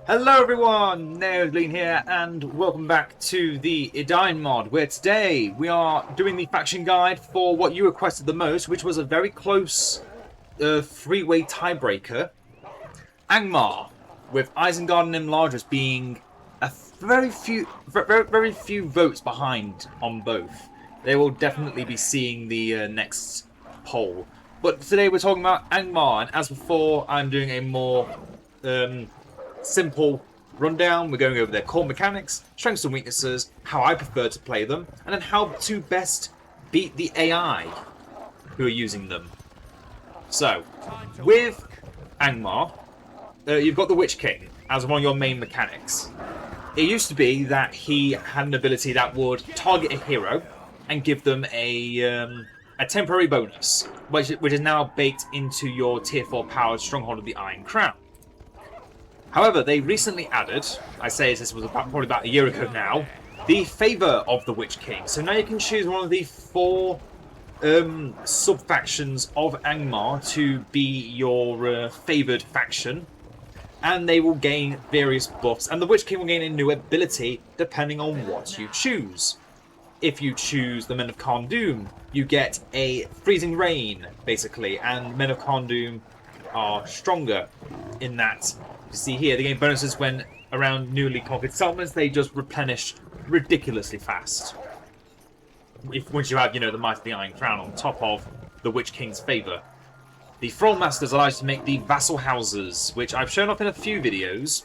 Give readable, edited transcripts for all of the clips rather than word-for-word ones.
Hello everyone, Edain here, and welcome back to the Edain mod, where today we are doing the faction guide for what you requested the most, which was a very close three-way tiebreaker. Angmar, with Isengard and Imladris being a very few votes behind on both. They will definitely be seeing the next poll. But today we're talking about Angmar, and as before, I'm doing a more simple rundown. We're going over their core mechanics, strengths and weaknesses, how I prefer to play them, and then how to best beat the AI who are using them. So, with Angmar, you've got the Witch King as one of your main mechanics. It used to be that he had an ability that would target a hero and give them a temporary bonus, which is now baked into your tier 4 powered Stronghold of the Iron Crown. However, they recently added, I say this was probably about a year ago now, the favour of the Witch King. So now you can choose one of the 4 sub-factions of Angmar to be your favoured faction. And they will gain various buffs. And the Witch King will gain a new ability depending on what you choose. If you choose the Men of Kharndoom, you get a freezing rain, basically. And Men of Kharndoom are stronger in that. You see here, they gain bonuses when around newly conquered settlements. They just replenish ridiculously fast. Once you have, the Might of the Iron Crown on top of the Witch King's favour. The Thrall Masters allow you to make the Vassal Houses, which I've shown off in a few videos.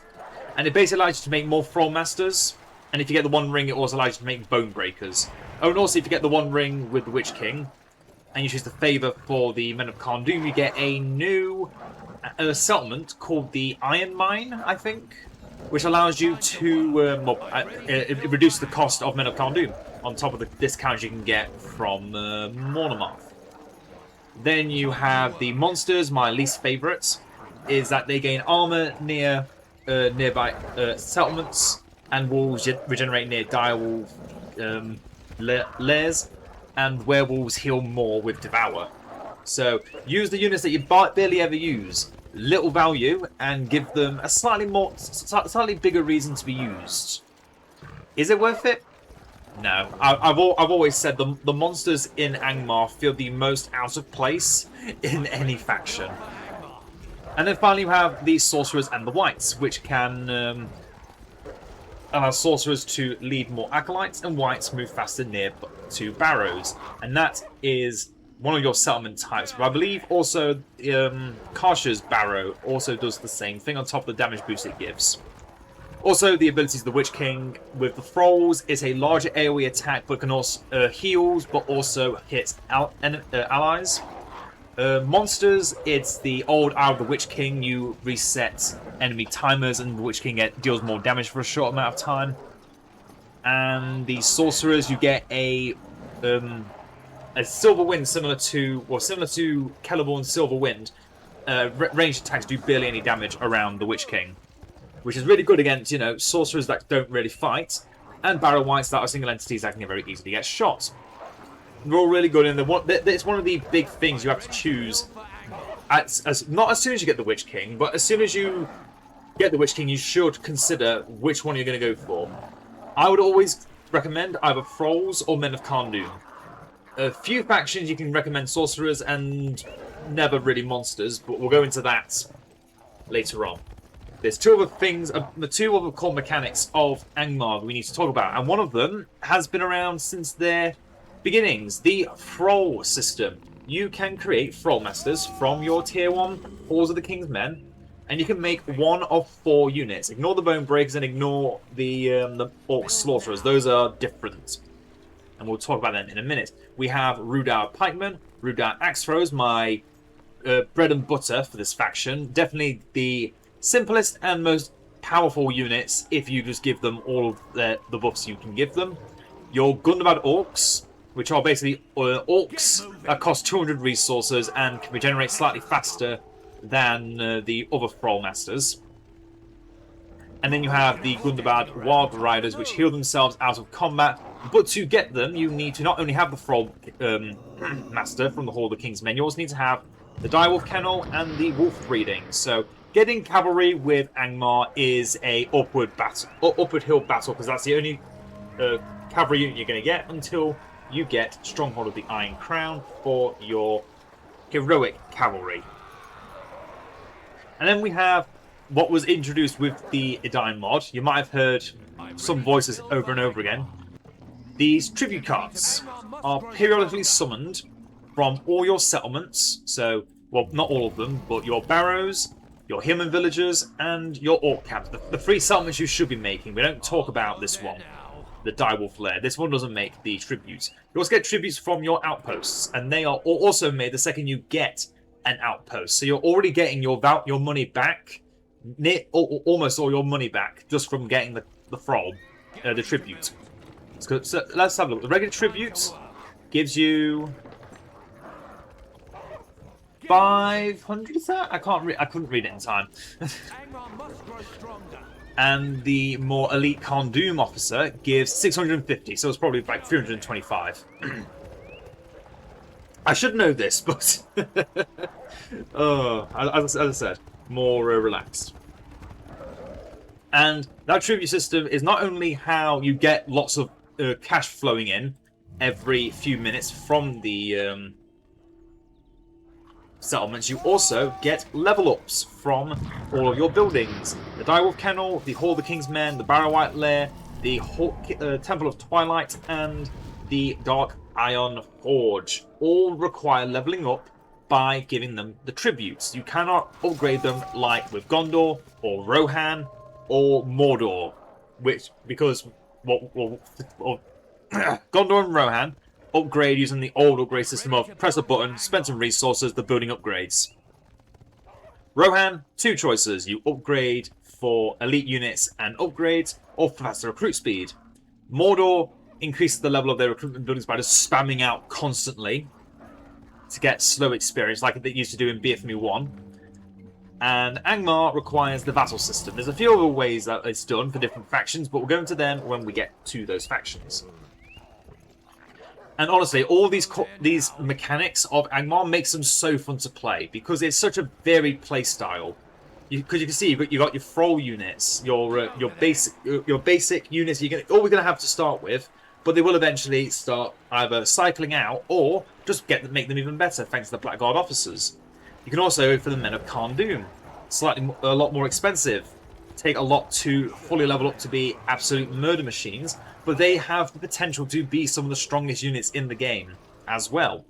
And it basically allows you to make more Thrall Masters. And if you get the One Ring, it also allows you to make Bone Breakers. Oh, and also if you get the One Ring with the Witch King, and you choose the favour for the Men of Kharndoom, you get a new settlement called the Iron Mine, I think, which allows you to it reduces the cost of Men of Kharndoom on top of the discounts you can get from Moddb. Then you have the monsters. My least favourite is that they gain armor near nearby settlements and will regenerate near direwolf lairs, and werewolves heal more with Devour. So use the units that you barely ever use, little value, and give them a slightly bigger reason to be used. Is it worth it? No. I've always said the monsters in Angmar feel the most out of place in any faction. And then finally you have the Sorcerers and the Wights, which can allow Sorcerers to lead more acolytes and Wights move faster near to barrows. And that is one of your settlement types, but I believe also Karsha's Barrow also does the same thing on top of the damage boost it gives. Also, the abilities of the Witch King with the Thralls is a larger AoE attack, but can also heals, but also hits allies. Monsters, it's the old Eye of the Witch King. You reset enemy timers, and the Witch King deals more damage for a short amount of time. And the Sorcerers, you get a Silver Wind similar to Celeborn's Silver Wind. Ranged attacks do barely any damage around the Witch King, which is really good against, Sorcerers that don't really fight, and Barrow Wights that are single entities that can very easily get shot. They're all really good, and it's one of the big things you have to choose. Not as soon as you get the Witch King, but as soon as you get the Witch King, you should consider which one you're going to go for. I would always recommend either Thralls or Men of Kharndoom. A few factions you can recommend Sorcerers and never really monsters, but we'll go into that later on. There's two other things, the 2 other core mechanics of Angmar we need to talk about, and one of them has been around since their beginnings, the Thrall system. You can create Thrall Masters from your tier 1 Halls of the King's Men, and you can make one of 4 units. Ignore the Bone Breakers and ignore the Orc Slaughterers. Those are different, and we'll talk about them in a minute. We have Rudar Pikemen, Rudar Axe Throwers, my bread and butter for this faction. Definitely the simplest and most powerful units if you just give them all of the buffs you can give them. Your Gundabad Orcs, which are basically orcs that cost 200 resources and can regenerate slightly faster than the other Thrall Masters. And then you have the Gundabad Wild Riders, which heal themselves out of combat. But to get them, you need to not only have the Thrall Master from the Hall of the King's Men, you also need to have the Direwolf Kennel and the Wolf Breeding. So Getting cavalry with Angmar is a upward hill battle, because that's the only cavalry unit you're going to get until you get Stronghold of the Iron Crown for your heroic cavalry. And then we have what was introduced with the Edain mod. You might have heard some voices over and over again. These tribute cards are periodically summoned from all your settlements. So, well, not all of them, but your barrows, your human villagers, and your orc camps. The 3 settlements you should be making. We don't talk about this one, the Direwolf Lair. This one doesn't make the tributes. You also get tributes from your outposts, and they are also made the second you get an outpost. So you're already getting your money back, almost all your money back, just from getting the tribute. So let's have a look. The regular tribute gives you 500. Is that? I couldn't read it in time. And the more elite Khandoom officer gives 650, so it's probably like 325. I should know this, but as I said, more relaxed. And that tribute system is not only how you get lots of cash flowing in every few minutes from the settlements, you also get level ups from all of your buildings. The Direwolf Kennel, the Hall of the King's Men, the Barrow Wights Lair, the Temple of Twilight, and the Dark Iron Forge all require leveling up by giving them the tributes. You cannot upgrade them like with Gondor or Rohan or Mordor, because Gondor and Rohan upgrade using the old upgrade system of press a button, spend some resources, the building upgrades. Rohan, 2 choices. You upgrade for elite units and upgrades, or for faster recruit speed. Mordor increases the level of their recruitment buildings by just spamming out constantly to get slow experience, like they used to do in BFME 1. And Angmar requires the vassal system. There's a few other ways that it's done for different factions, but we'll go into them when we get to those factions. And honestly, all these mechanics of Angmar makes them so fun to play, because it's such a varied play style. Because you can see you got your thrall units, your basic units. All we're gonna have to start with, but they will eventually start either cycling out or just make them even better thanks to the Blackguard officers. You can also go for the Men of Khandoom, a lot more expensive, take a lot to fully level up to be absolute murder machines, but they have the potential to be some of the strongest units in the game as well,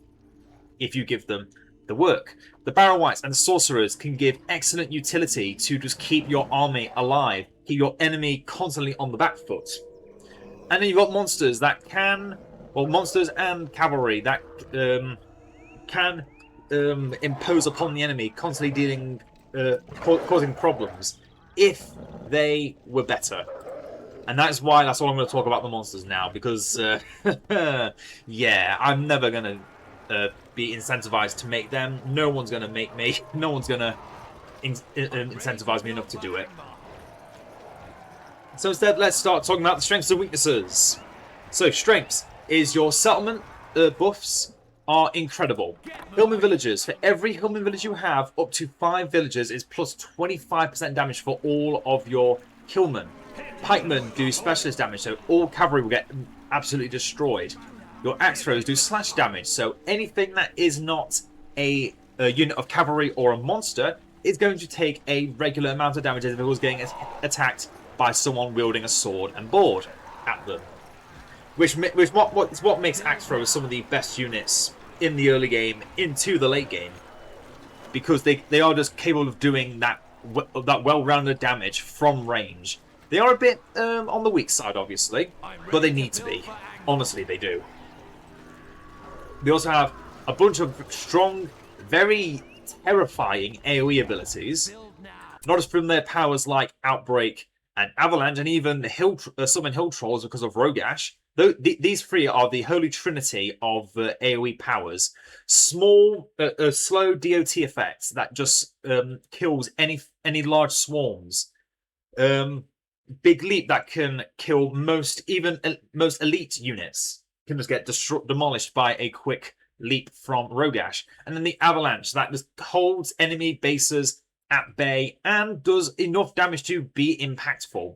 if you give them the work. The Barrow Wights and the Sorcerers can give excellent utility to just keep your army alive, keep your enemy constantly on the back foot. And then you've got monsters that monsters and cavalry that can impose upon the enemy, constantly dealing, causing problems, if they were better. And that's all I'm going to talk about the monsters now, because, yeah, I'm never going to be incentivized to make them. No one's going to make me. No one's going to incentivize me enough to do it. So instead, let's start talking about the strengths and weaknesses. So, strengths is your settlement buffs are incredible. Hillman villagers. For every Hillman village you have, up to 5 villagers is plus 25% damage for all of your Hillmen. Pikemen do specialist damage, so all cavalry will get absolutely destroyed. Your axe throws do slash damage, so anything that is not a unit of cavalry or a monster is going to take a regular amount of damage as if it was getting attacked by someone wielding a sword and board at them. Which what makes axe throwers some of the best units in the early game into the late game, because they are just capable of doing that well-rounded damage from range. They are a bit on the weak side, obviously, but they need to be. Honestly, they do. They also have a bunch of strong, very terrifying AoE abilities, not just from their powers like Outbreak and Avalanche, and even Summon Hill Trolls because of Rogash. These 3 are the holy trinity of AoE powers. Small, slow DOT effects that just kills any large swarms. Big Leap that can kill most elite units. Can just get demolished by a quick leap from Rogash. And then the Avalanche that just holds enemy bases at bay, and does enough damage to be impactful.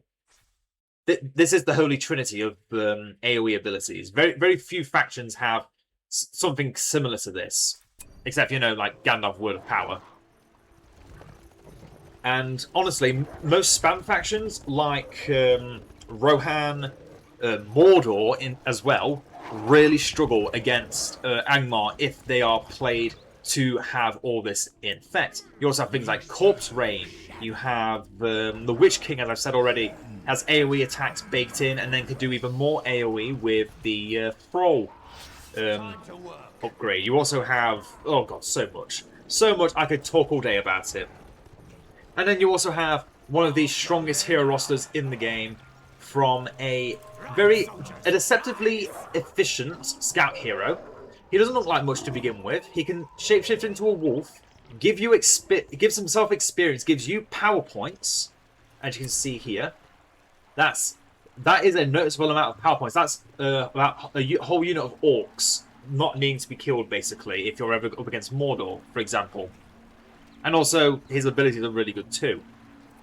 This is the holy trinity of AoE abilities. Very few factions have something similar to this, except, you know, like Gandalf Word of Power. And honestly, most spam factions like Rohan, Mordor as well, really struggle against Angmar if they are played to have all this in effect. You also have things like Corpse Rain. You have the Witch King, as I've said already, has AoE attacks baked in, and then could do even more AoE with the Thrall upgrade. You also have, oh god, so much. So much, I could talk all day about it. And then you also have one of the strongest hero rosters in the game from a deceptively efficient scout hero. He doesn't look like much to begin with. He can shapeshift into a wolf, gives himself experience, gives you power points, as you can see here. That is a noticeable amount of power points. That's about a whole unit of orcs not needing to be killed, basically, if you're ever up against Mordor, for example. And also, his abilities are really good too.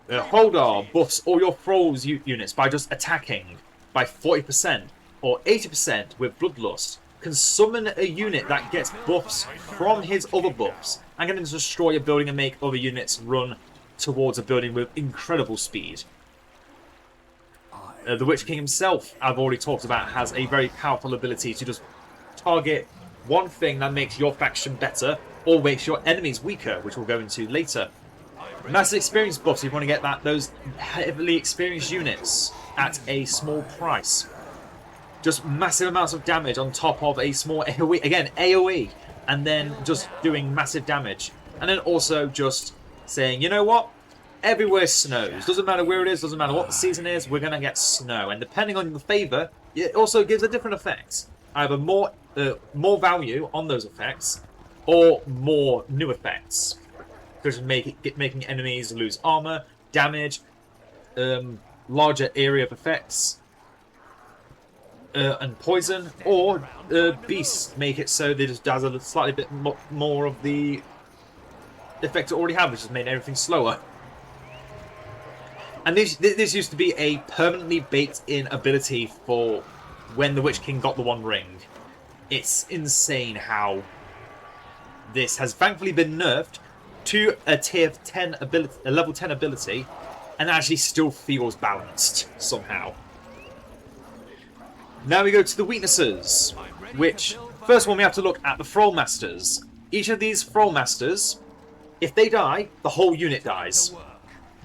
Holdar buffs all your Thralls units by just attacking by 40% or 80% with Bloodlust. Can summon a unit that gets buffs from his other buffs and can destroy a building and make other units run towards a building with incredible speed. The Witch King himself, I've already talked about, has a very powerful ability to just target one thing that makes your faction better or makes your enemies weaker, which we'll go into later. Massive experience buffs if you want to get those heavily experienced units at a small price. Just massive amounts of damage on top of a small AoE. Again, AoE. And then just doing massive damage. And then also just saying, you know what? Everywhere snows. Doesn't matter where it is, doesn't matter what the season is, we're going to get snow. And depending on the favour, it also gives a different effect. Either more value on those effects, or more new effects. Just making enemies lose armour, damage, larger area of effects, and poison, or beasts make it so they just dazzle a slightly bit more of the effect it already had, which has made everything slower. And this used to be a permanently baked-in ability for when the Witch King got the One Ring. It's insane how this has thankfully been nerfed to a tier 10 ability, a level 10 ability, and actually still feels balanced somehow. Now we go to the weaknesses, which, first one we have to look at the Thrall Masters. Each of these Thrall Masters, if they die, the whole unit dies.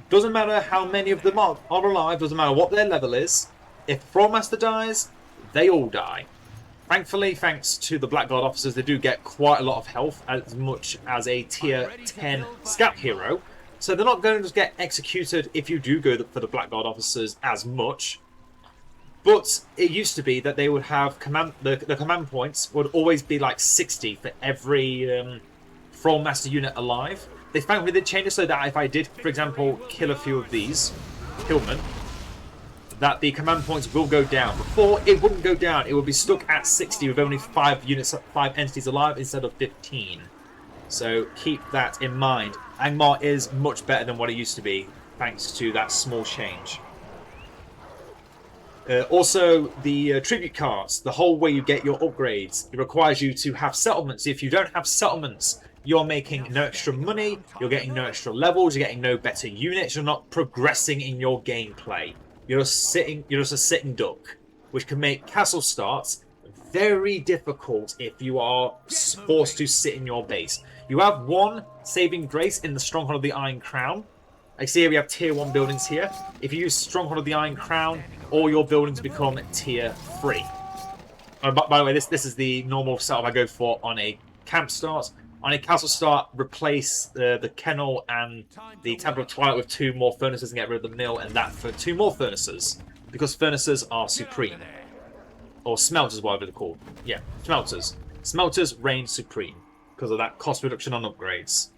Doesn't matter how many of them are alive, doesn't matter what their level is. If the Thrall Master dies, they all die. Thankfully, thanks to the Black Guard officers, they do get quite a lot of health, as much as a tier 10 scout hero. So they're not going to just get executed if you do go for the Black Guard officers as much. But it used to be that they would have the command points would always be like 60 for every Thrall Master unit alive. They thankfully did change it so that if I did, for example, kill a few of these Hillmen, that the command points will go down. Before, it wouldn't go down. It would be stuck at 60 with only 5 entities alive instead of 15. So keep that in mind. Angmar is much better than what it used to be, thanks to that small change. Also, the tribute cards, the whole way you get your upgrades, it requires you to have settlements. If you don't have settlements, you're making no extra money, you're getting no extra levels, you're getting no better units, you're not progressing in your gameplay. You're just a sitting duck, which can make castle starts very difficult if you are forced to sit in your base. You have one saving grace in the Stronghold of the Iron Crown. I see here we have tier 1 buildings here. If you use Stronghold of the Iron Crown, all your buildings become tier 3. By the way, this is the normal setup I go for on a camp start. On a castle start, replace the kennel and the Temple of Twilight with 2 more furnaces and get rid of the mill, and that for 2 more furnaces. Because furnaces are supreme. Or smelters, whatever they're called. Yeah, smelters. Smelters reign supreme because of that cost reduction on upgrades.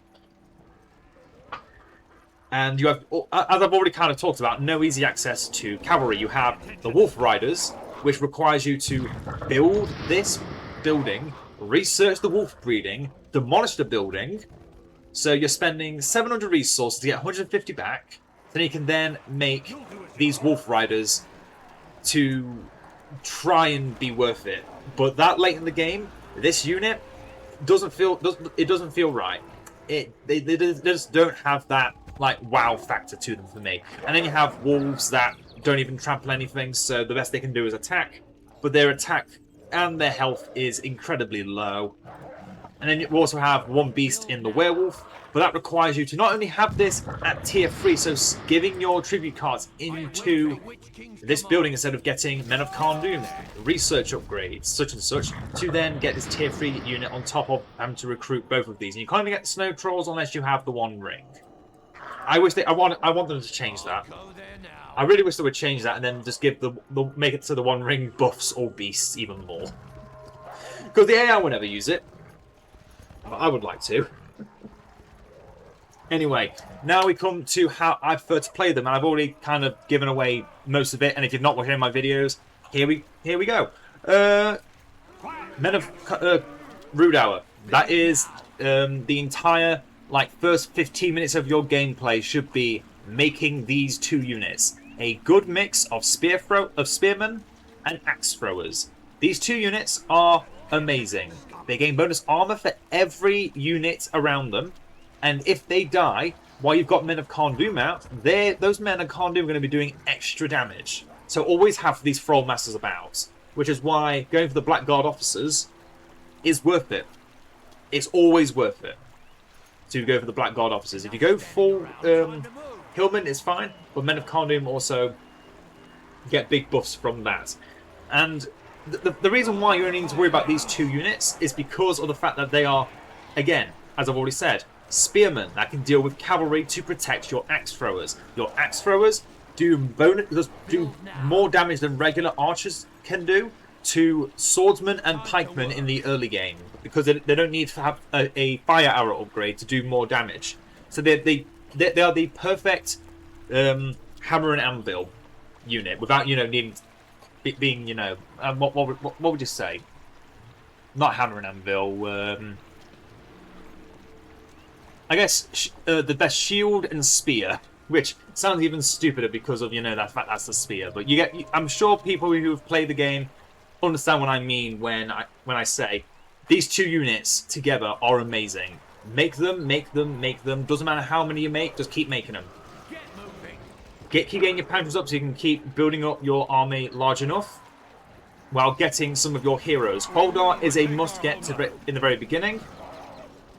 And you have, as I've already kind of talked about, no easy access to cavalry. You have the Wolf Riders, which requires you to build this building, research the wolf breeding, demolish the building, So you're spending 700 resources to get 150 back. Then you can then make these Wolf Riders to try and be worth it. But that late in the game, this unit doesn't feel right. They just don't have that like wow factor to them for me. And then you have wolves that don't even trample anything, so the best they can do is attack. But their attack and their health is incredibly low. And then you also have one beast in the werewolf, but that requires you to not only have this at tier 3, so giving your tribute cards into this building instead of getting Men of Kharndoom, research upgrades, such and such, to then get this tier 3 unit on top of having to recruit both of these. And you can't even get snow trolls unless you have the One Ring. I want them to change that. I really wish they would change that and then just give make it so the One Ring buffs all beasts even more. Because the AI will never use it. But I would like to. Anyway, now we come to how I prefer to play them, and I've already kind of given away most of it. And if you've not watched any of my videos, here we go. Men of Rude Hour. That is the entire first 15 minutes of your gameplay should be making these two units. A good mix of spearmen and axe throwers. These two units are amazing. They gain bonus armor for every unit around them. And if they die, while you've got Men of Kharndoom out, those Men of Kharndoom are going to be doing extra damage. So always have these Thrall Masters about. Which is why going for the Blackguard Officers is worth it. It's always worth it to go for the Blackguard Officers. If you go full Hillman, it's fine. But Men of Kharndoom also get big buffs from that. And the reason why you only need to worry about these two units is because of the fact that they are, again, as I've already said, spearmen that can deal with cavalry to protect your axe throwers. Your axe throwers do more damage than regular archers can do to swordsmen and pikemen in the early game because they don't need to have a fire arrow upgrade to do more damage. So they are the perfect hammer and anvil unit without needing being what would you say? Not hammer and anvil. I guess the best shield and spear, which sounds even stupider because of that fact that's the spear. But I'm sure people who have played the game understand what I mean when I say these two units together are amazing. Make them. Doesn't matter how many you make, just keep making them. Keep getting your panthers up so you can keep building up your army large enough while getting some of your heroes. Holdar is a must-get in the very beginning.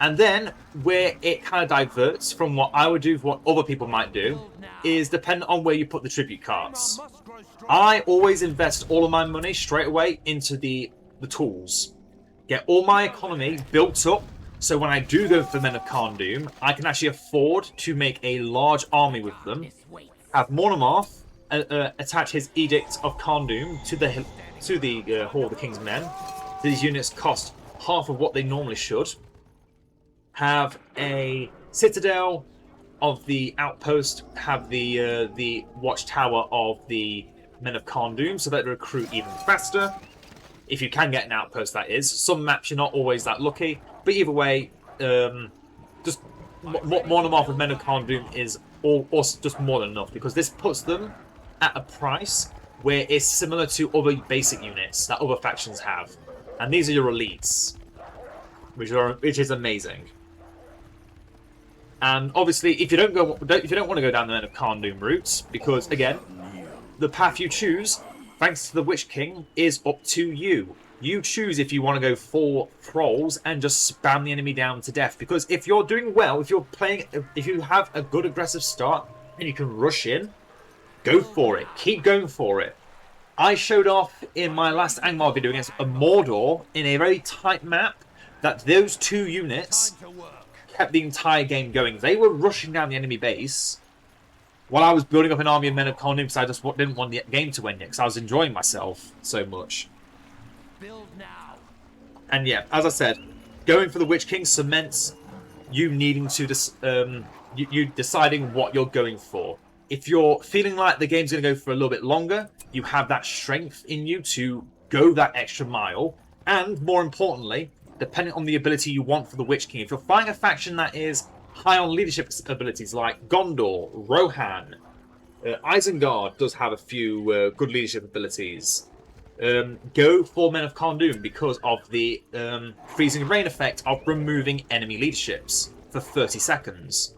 And then, where it kind of diverts from what I would do for what other people might do, is dependent on where you put the tribute cards. I always invest all of my money straight away into the tools. Get all my economy built up, so when I do go for Men of Kharndoom, I can actually afford to make a large army with them. Have Mornemarth attach his Edict of Kharndoom to the Hall of the King's Men. These units cost half of what they normally should. Have a Citadel of the Outpost. Have the Watchtower of the Men of Kharndoom, so that they recruit even faster. If you can get an outpost, that is. Some maps you're not always that lucky, but either way, just Mornemarth with Men of Kharndoom is just more than enough, because this puts them at a price where it's similar to other basic units that other factions have, and these are your elites, which is amazing. And obviously, if you don't want to go down the Men of Kharndoom route, because again, the path you choose, thanks to the Witch King, is up to you. You choose if you want to go for thralls and just spam the enemy down to death. Because if you're doing well, if you have a good aggressive start and you can rush in, go for it. Keep going for it. I showed off in my last Angmar video against a Mordor in a very tight map that those two units kept the entire game going. They were rushing down the enemy base while I was building up an army of Men of Kharndoom because I just didn't want the game to end yet because I was enjoying myself so much. Build now. And yeah, as I said, going for the Witch King cements you needing to you deciding what you're going for. If you're feeling like the game's going to go for a little bit longer, you have that strength in you to go that extra mile. And more importantly, depending on the ability you want for the Witch King, if you're fighting a faction that is high on leadership abilities like Gondor, Rohan. Isengard does have a few good leadership abilities. Go for Men of Kharndoom because of the freezing rain effect of removing enemy leaderships for 30 seconds.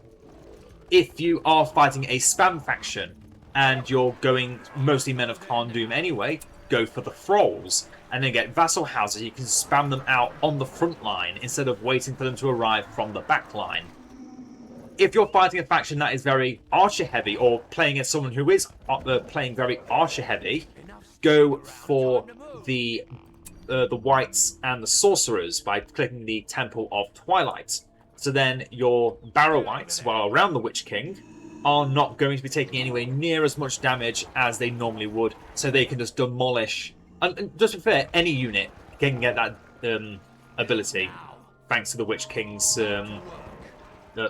If you are fighting a spam faction and you're going mostly Men of Kharndoom anyway, go for the Thralls and then get vassal houses. You can spam them out on the front line instead of waiting for them to arrive from the back line. If you're fighting a faction that is very archer heavy or playing as someone who is playing very archer heavy, go for the Wights and the Sorcerers by clicking the Temple of Twilight. So then your Barrow Wights, while around the Witch King, are not going to be taking anywhere near as much damage as they normally would, so they can just demolish. And just to be fair, any unit can get that ability thanks to the Witch King's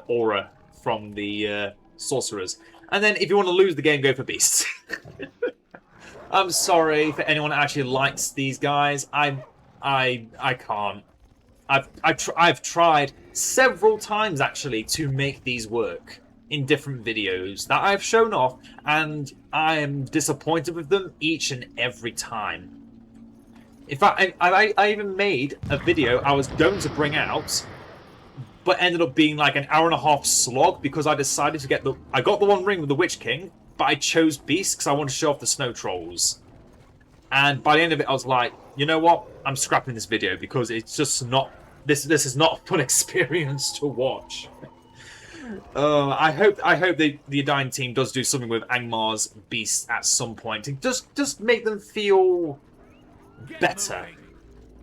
aura from the Sorcerers. And then if you want to lose the game, go for Beasts. I'm sorry for anyone that actually likes these guys. I can't. I've tried several times actually to make these work in different videos that I've shown off, and I am disappointed with them each and every time. In fact, I even made a video I was going to bring out, but ended up being like an hour-and-a-half slog because I decided to get I got the One Ring with the Witch King, but I chose Beast because I wanted to show off the Snow Trolls. And by the end of it, I was like, you know what? I'm scrapping this video because it's just not. This is not a fun experience to watch. I hope the Edain team does do something with Angmar's Beasts at some point to just make them feel better,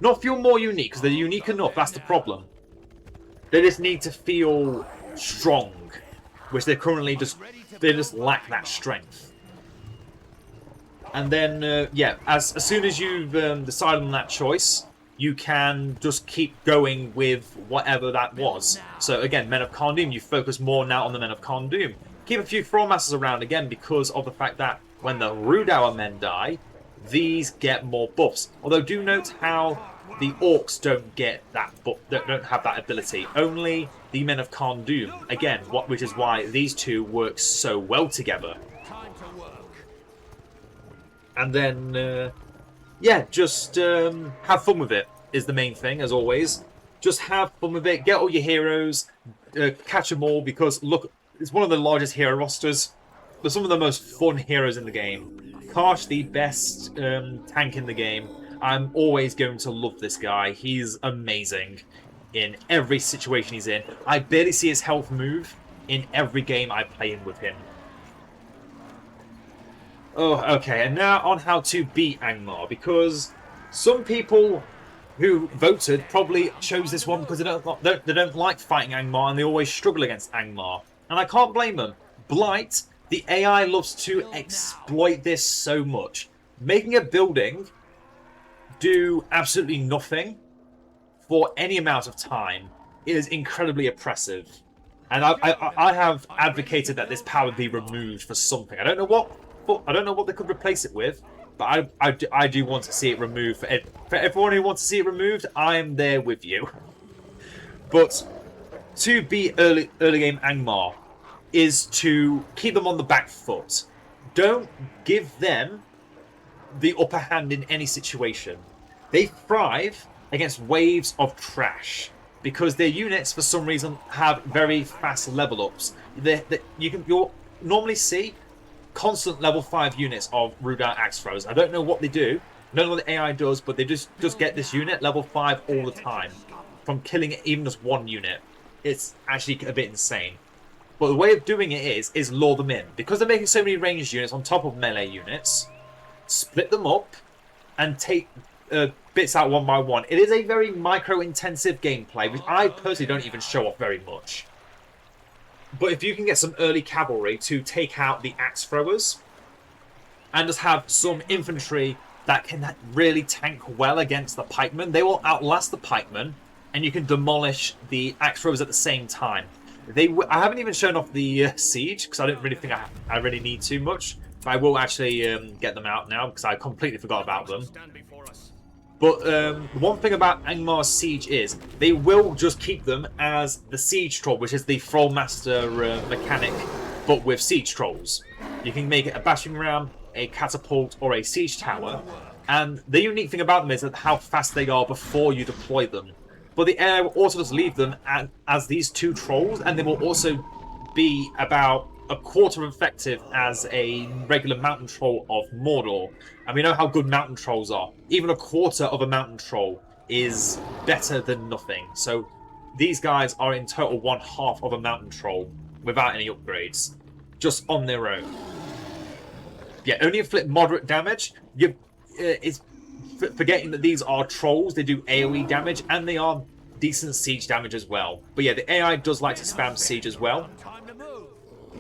not feel more unique because they're unique enough. That's the problem. They just need to feel strong, which they currently just lack that strength. And then yeah, as soon as you've decided on that choice, you can just keep going with whatever that was. So again, Men of Kharndoom, you focus more now on the Men of Kharndoom. Keep a few Thrallmasters around again because of the fact that when the Rudauer men die, these get more buffs. Although do note how the Orcs don't get that buff, don't have that ability. Only the Men of Kharndoom. Again, which is why these two work so well together. And then yeah, just have fun with it is the main thing, as always. Just have fun with it. Get all your heroes. Catch them all, because, look, it's one of the largest hero rosters. They're some of the most fun heroes in the game. Karsh, the best tank in the game. I'm always going to love this guy. He's amazing in every situation he's in. I barely see his health move in every game I play in with him. Oh, okay, and now on how to beat Angmar, because some people who voted probably chose this one because they don't like fighting Angmar and they always struggle against Angmar. And I can't blame them. Blight, the AI loves to exploit this so much. Making a building do absolutely nothing for any amount of time is incredibly oppressive. And I have advocated that this power be removed for something. I don't know what they could replace it with, but I do want to see it removed. For everyone who wants to see it removed, I am there with you. But to beat early game Angmar is to keep them on the back foot. Don't give them the upper hand in any situation. They thrive against waves of trash because their units, for some reason, have very fast level ups. You'll normally see constant level 5 units of Rudauer axe throws. I don't know what they do. I don't know what the AI does, but they just get this unit level 5 all the time from killing even just one unit. It's actually a bit insane. But the way of doing it is lure them in. Because they're making so many ranged units on top of melee units, split them up and take bits out one by one. It is a very micro-intensive gameplay, which I personally don't even show off very much. But if you can get some early cavalry to take out the axe throwers and just have some infantry that can really tank well against the pikemen, they will outlast the pikemen and you can demolish the axe throwers at the same time. I haven't even shown off the siege because I don't really think I really need too much. But I will actually get them out now because I completely forgot about them. But the one thing about Angmar's Siege is they will just keep them as the Siege Troll, which is the Thrallmaster mechanic, but with Siege Trolls. You can make it a battering ram, a catapult, or a Siege Tower. And the unique thing about them is that how fast they are before you deploy them. But the AI will also just leave them as these 2 trolls, and they will also be about a quarter effective as a regular mountain troll of Mordor. And we know how good mountain trolls are. Even a quarter of a mountain troll is better than nothing. So these guys are in total 1/2 of a mountain troll without any upgrades, just on their own. Yeah, only inflict moderate damage. It's forgetting that these are trolls. They do AoE damage, and they are decent siege damage as well. But yeah, the AI does like to spam siege as well.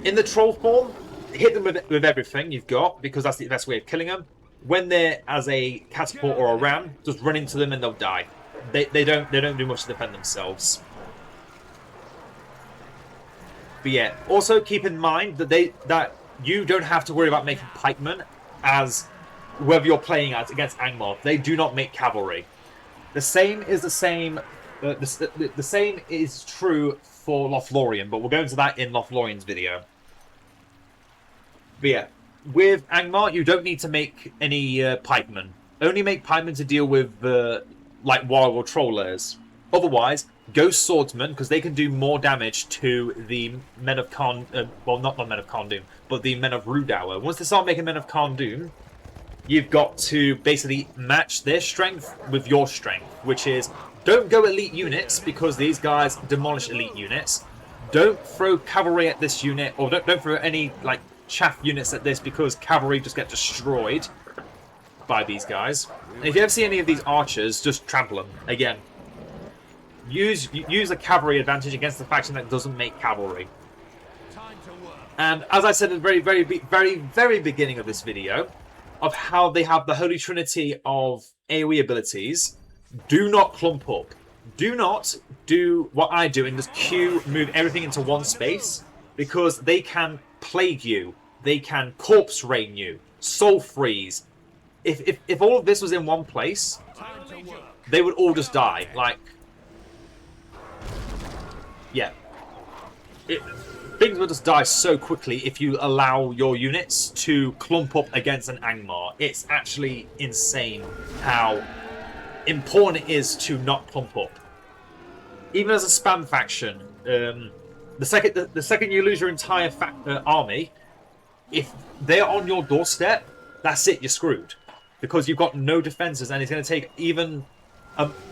In the troll form, hit them with everything you've got, because that's the best way of killing them. When they're as a catapult or a ram, just run into them and they'll die. They don't do much to defend themselves. But yeah, also keep in mind that you don't have to worry about making pikemen as whether you're playing against Angmar. They do not make cavalry. The same is the same is true for Lothlorien, but we'll go into that in Lothlorien's video. But yeah, with Angmar, you don't need to make any pikemen. Only make pikemen to deal with like wild or trollers. Otherwise, go swordsmen, because they can do more damage to the men of Khan. Well, not the men of Kharndoom, but the men of Rudour. Once they start making men of Kharndoom, you've got to basically match their strength with your strength, which is don't go elite units, because these guys demolish elite units. Don't throw cavalry at this unit, or don't throw any like chaff units at this, because cavalry just get destroyed by these guys. And if you ever see any of these archers, just trample them. Again, use a cavalry advantage against the faction that doesn't make cavalry. And as I said at the very beginning of this video, of how they have the Holy Trinity of AoE abilities, do not clump up. Do not do what I do and just move everything into one space, because they can plague you. They can corpse rain you, soul freeze. If all of this was in one place, they would all just die. Like, yeah. Things will just die so quickly if you allow your units to clump up against an Angmar. It's actually insane how important it is to not clump up. Even as a spam faction, the second you lose your entire army, if they're on your doorstep, that's it. You're screwed, because you've got no defenses, and it's going to take even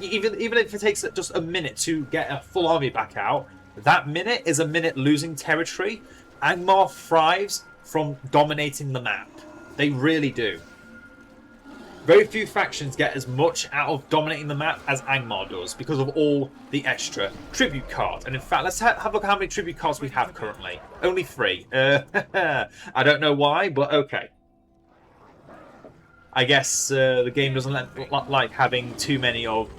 if it takes just a minute to get a full army back out. That minute is a minute losing territory. Angmar thrives from dominating the map. They really do. Very few factions get as much out of dominating the map as Angmar does, because of all the extra tribute cards. And in fact, let's have a look at how many tribute cards we have currently. Only 3. I don't know why, but okay. I guess the game doesn't like having too many of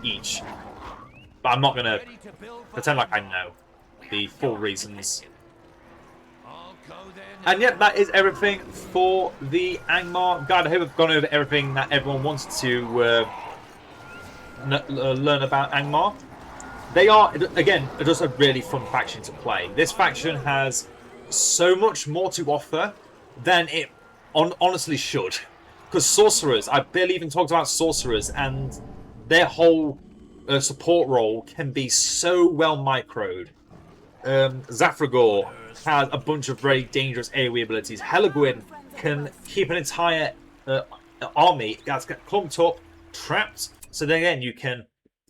each. But I'm not going to pretend like I know the full reasons. And yep, that is everything for the Angmar guide. I hope I've gone over everything that everyone wanted to learn about Angmar. They are, again, just a really fun faction to play. This faction has so much more to offer than it honestly should. Because Sorcerers, I barely even talked about Sorcerers, and their whole support role can be so well microed. Zafragor has a bunch of very dangerous AoE abilities. Helagwyn can keep an entire army that's clumped up, trapped, so then again you can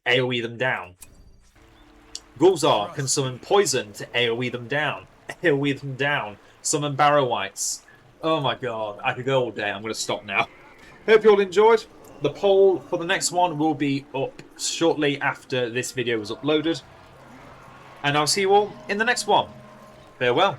AoE them down. Gulzar can summon poison to AoE them down. AoE them down. Summon Barrow Wights. Oh my god, I could go all day. I'm going to stop now. Hope you all enjoyed. The poll for the next one will be up shortly after this video was uploaded. And I'll see you all in the next one. Farewell.